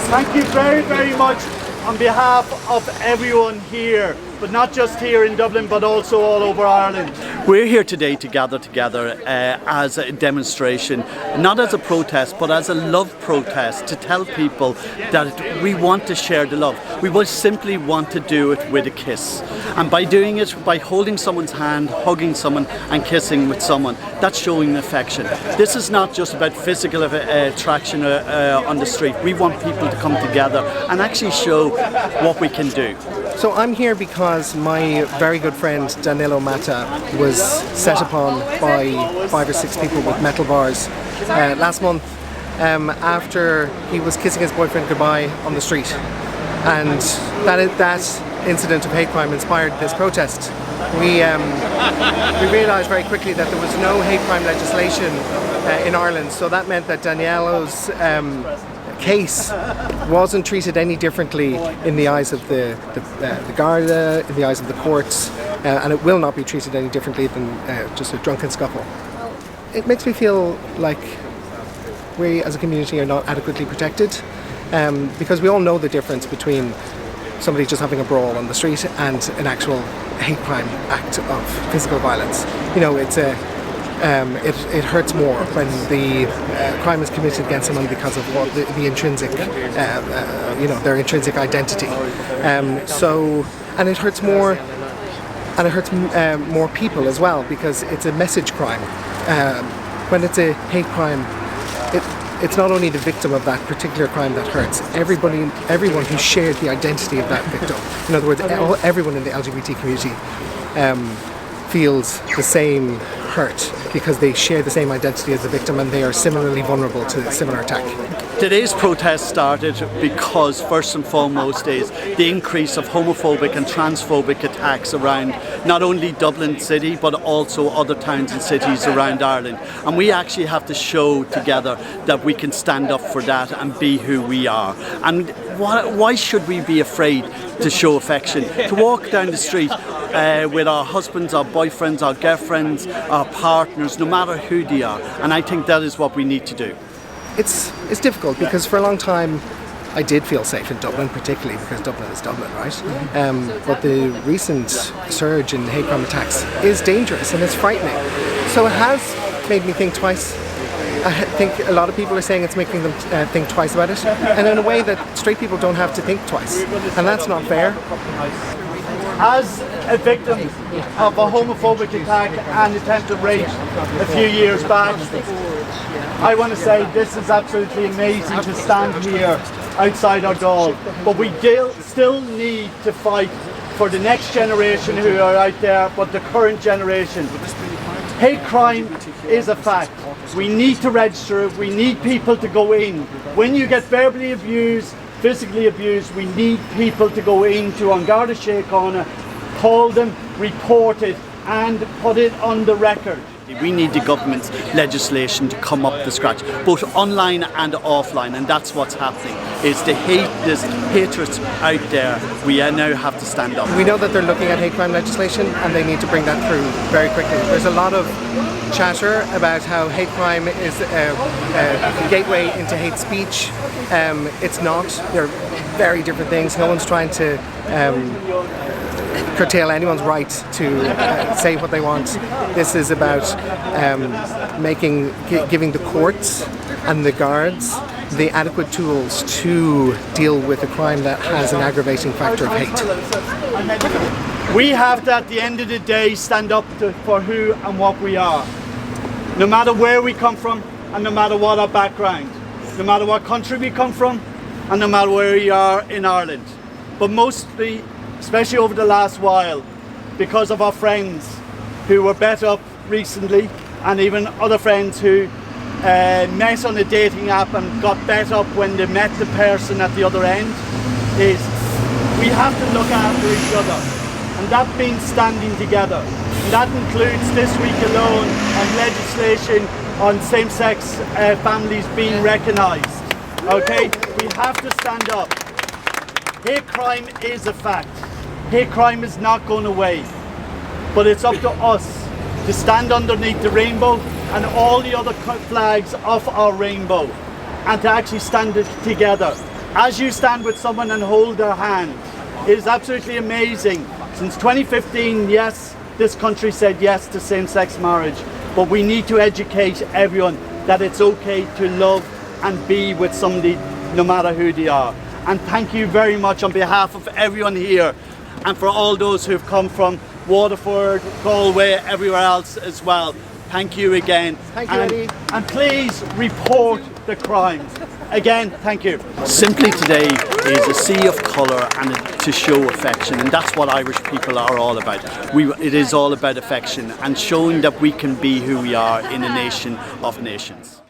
Thank you very, very much on behalf of everyone here, but not just here in Dublin, but also all over Ireland. We're here today to gather together as a demonstration, not as a protest, but as a love protest, to tell people that we want to share the love. We will simply want to do it with a kiss. And by doing it, by holding someone's hand, hugging someone and kissing with someone, that's showing affection. This is not just about physical attraction on the street. We want people to come together and actually show what we can do. So I'm here because my very good friend Danielas was set upon by 5 or 6 people with metal bars last month after he was kissing his boyfriend goodbye on the street. And that incident of hate crime inspired this protest. We realised very quickly that there was no hate crime legislation in Ireland, so that meant that Danielas' case wasn't treated any differently in the eyes of the Garda, in the eyes of the courts, and it will not be treated any differently than just a drunken scuffle. It makes me feel like we as a community are not adequately protected, because we all know the difference between somebody just having a brawl on the street and an actual hate crime act of physical violence. You know, it hurts more when the crime is committed against someone because of what the intrinsic, their intrinsic identity. And it hurts more, and it hurts more people as well, because it's a message crime. When it's a hate crime, it's not only the victim of that particular crime that hurts. Everyone who shared the identity of that victim. In other words, everyone in the LGBT community feels the same hurt because they share the same identity as the victim, and they are similarly vulnerable to a similar attack. Today's protest started because, first and foremost, is the increase of homophobic and transphobic attacks around not only Dublin City but also other towns and cities around Ireland. And we actually have to show together that we can stand up for that and be who we are. And why should we be afraid to show affection? To walk down the street with our husbands, our boyfriends, our girlfriends, our partners, no matter who they are. And I think that is what we need to do. It's difficult because for a long time I did feel safe in Dublin, particularly because Dublin is Dublin, right? But the recent surge in hate crime attacks is dangerous and it's frightening. So it has made me think twice. I think a lot of people are saying it's making them think twice about it, and in a way that straight people don't have to think twice, and that's not fair. As a victim of a homophobic attack and attempted rape a few years back, I want to say this is absolutely amazing to stand here outside our door, but we still need to fight for the next generation who are out there, but the current generation. Hate crime is a fact. We need to register it. We need people to go in. When you get verbally abused, physically abused, we need people to go into An Garda Síochána, call them, report it, and put it on the record. We need the government's legislation to come up to scratch, both online and offline, and that's what's happening. It's the there's hatred out there. We now have to stand up. We know that they're looking at hate crime legislation and they need to bring that through very quickly. There's a lot of chatter about how hate crime is a gateway into hate speech. It's not. They're very different things. No one's trying to curtail anyone's right to say what they want. This is about giving the courts and the guards the adequate tools to deal with a crime that has an aggravating factor of hate. We have to, at the end of the day, stand up for who and what we are. No matter where we come from and no matter what our background, no matter what country we come from and no matter where we are in Ireland. But mostly, especially over the last while, because of our friends who were bet up recently, and even other friends who met on a dating app and got bet up when they met the person at the other end, is we have to look after each other, and that means standing together. And that includes this week alone on legislation on same-sex families being recognised. Okay, we have to stand up. Hate crime is a fact. Hate crime is not going away, but it's up to us to stand underneath the rainbow and all the other flags of our rainbow, and to actually stand together. as you stand with someone and hold their hand, it is absolutely amazing. Since 2015, yes, this country said yes to same-sex marriage, but we need to educate everyone that it's okay to love and be with somebody no matter who they are. And thank you very much on behalf of everyone here and for all those who've come from Waterford, Galway, everywhere else as well. Thank you again. Thank you, Eddie. And please report the crimes. Again, thank you. Simply Today is a sea of colour and to show affection, and that's what Irish people are all about. It is all about affection and showing that we can be who we are in a nation of nations.